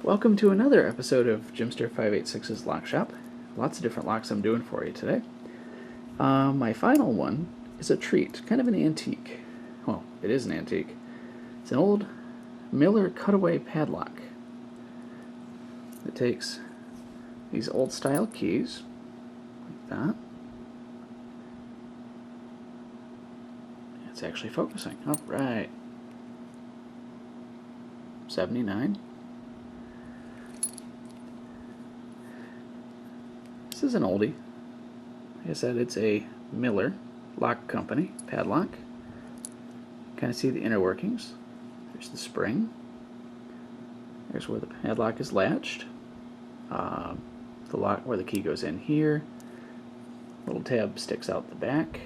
Welcome to another episode of Jimster 586's Lock Shop. Lots of different locks I'm doing for you today. My final one is a treat, kind of an antique. Well, it is an antique. It's an old Miller cutaway padlock. It takes these old style keys, like that. It's actually focusing. All right. 79. This is an oldie. Like I said, it's a Miller lock company padlock. Kind of see the inner workings. There's the spring. There's where the padlock is latched. The lock where the key goes in here. Little tab sticks out the back.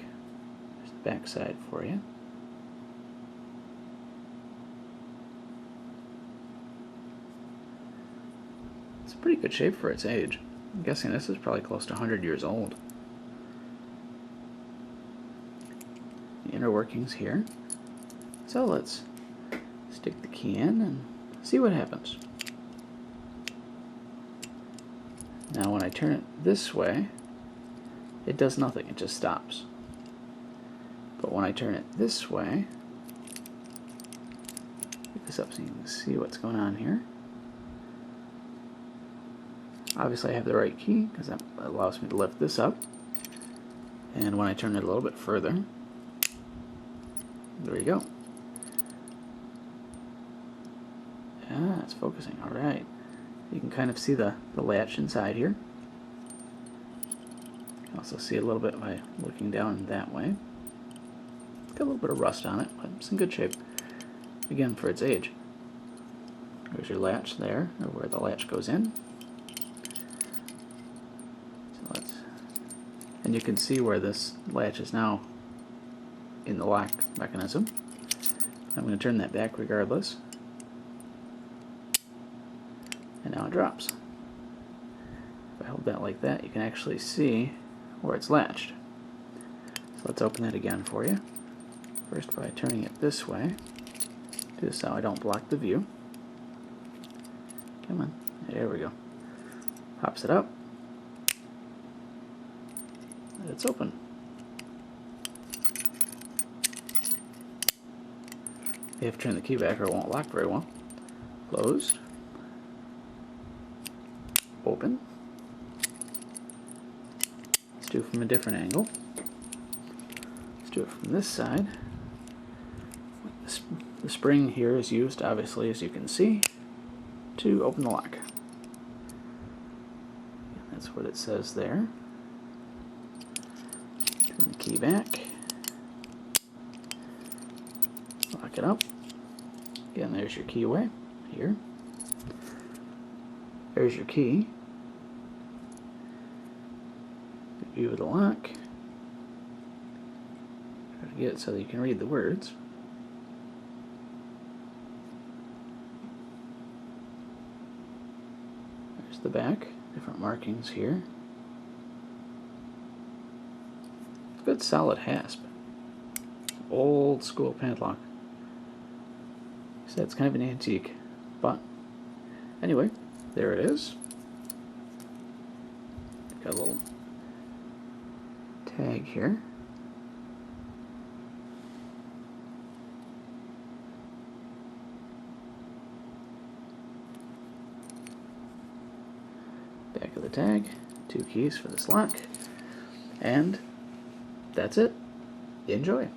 There's the back side for you. It's in pretty good shape for its age. I'm guessing this is probably close to 100 years old. The inner workings here. So let's stick the key in and see what happens. Now when I turn it this way, it does nothing, it just stops. But when I turn it this way, pick this up so you can see what's going on here. Obviously I have the right key because that allows me to lift this up. And when I turn it a little bit further, there you go. Yeah, it's focusing. Alright. You can kind of see the latch inside here. You can also see a little bit by looking down that way. It's got a little bit of rust on it, but it's in good shape. Again, for its age. There's your latch there, or where the latch goes in. And you can see where this latch is now in the lock mechanism. I'm going to turn that back regardless. And now it drops. If I hold that like that, you can actually see where it's latched. So let's open that again for you. First by turning it this way. Do this so I don't block the view. Come on. There we go. Pops it up. It's open. You have to turn the key back or it won't lock very well. Closed. Open. Let's do it from a different angle. Let's do it from this side. The spring here is used, obviously, as you can see, to open the lock. That's what it says there. Turn the key back. Lock it up. Again, there's your keyway here. There's your key. Good view of the lock. Try to get it so that you can read the words. There's the back. Different markings here. Good solid hasp. Old school padlock. So it's kind of an antique, but anyway, there it is. Got a little tag here. Back of the tag, 2 keys for this lock, and that's it. Enjoy.